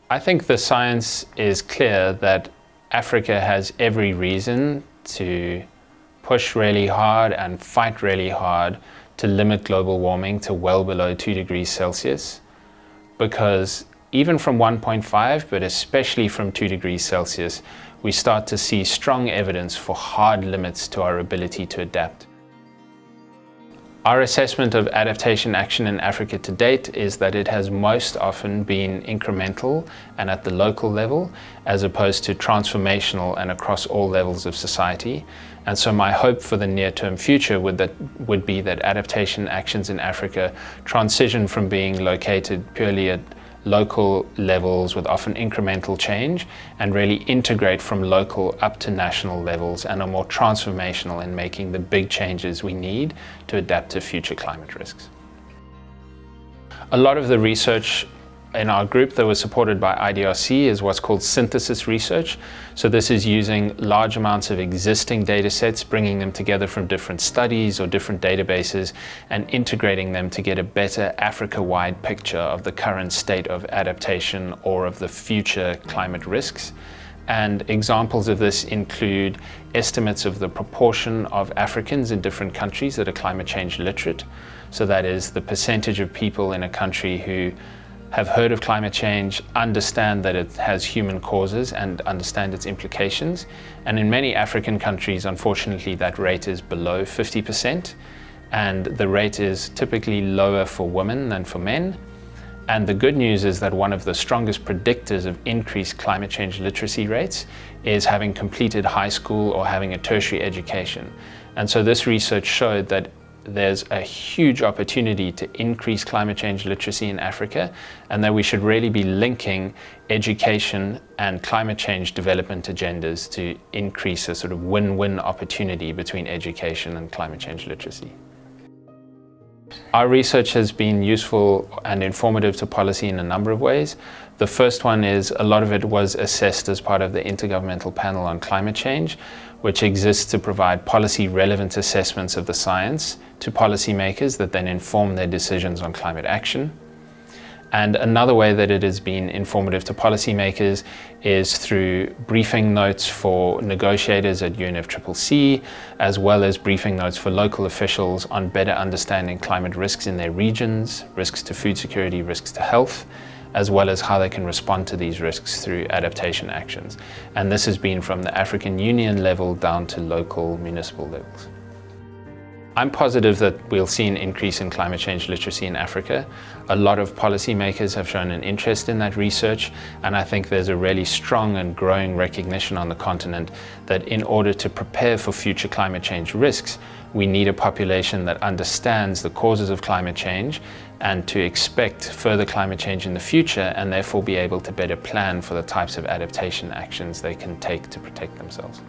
I think the science is clear that Africa has every reason to push really hard and fight really hard to limit global warming to well below 2 degrees Celsius, because even from 1.5, but especially from 2 degrees Celsius, we start to see strong evidence for hard limits to our ability to adapt. Our assessment of adaptation action in Africa to date is that it has most often been incremental and at the local level, as opposed to transformational and across all levels of society. And so my hope for the near-term future would be that adaptation actions in Africa transition from being located purely at local levels with often incremental change and really integrate from local up to national levels and are more transformational in making the big changes we need to adapt to future climate risks. A lot of the research in our group that was supported by IDRC is what's called synthesis research. So this is using large amounts of existing data sets, bringing them together from different studies or different databases and integrating them to get a better Africa-wide picture of the current state of adaptation or of the future climate risks. And examples of this include estimates of the proportion of Africans in different countries that are climate change literate. So that is the percentage of people in a country who have heard of climate change, understand that it has human causes and understand its implications. And in many African countries, unfortunately, that rate is below 50%. And the rate is typically lower for women than for men. And the good news is that one of the strongest predictors of increased climate change literacy rates is having completed high school or having a tertiary education. And so this research showed that there's a huge opportunity to increase climate change literacy in Africa, and that we should really be linking education and climate change development agendas to increase a sort of win-win opportunity between education and climate change literacy. Our research has been useful and informative to policy in a number of ways. The first one is a lot of it was assessed as part of the Intergovernmental Panel on Climate Change, which exists to provide policy-relevant assessments of the science to policymakers that then inform their decisions on climate action. And another way that it has been informative to policymakers is through briefing notes for negotiators at UNFCCC, as well as briefing notes for local officials on better understanding climate risks in their regions, risks to food security, risks to health, as well as how they can respond to these risks through adaptation actions. And this has been from the African Union level down to local municipal levels. I'm positive that we'll see an increase in climate change literacy in Africa. A lot of policymakers have shown an interest in that research, and I think there's a really strong and growing recognition on the continent that in order to prepare for future climate change risks, we need a population that understands the causes of climate change and to expect further climate change in the future and therefore be able to better plan for the types of adaptation actions they can take to protect themselves.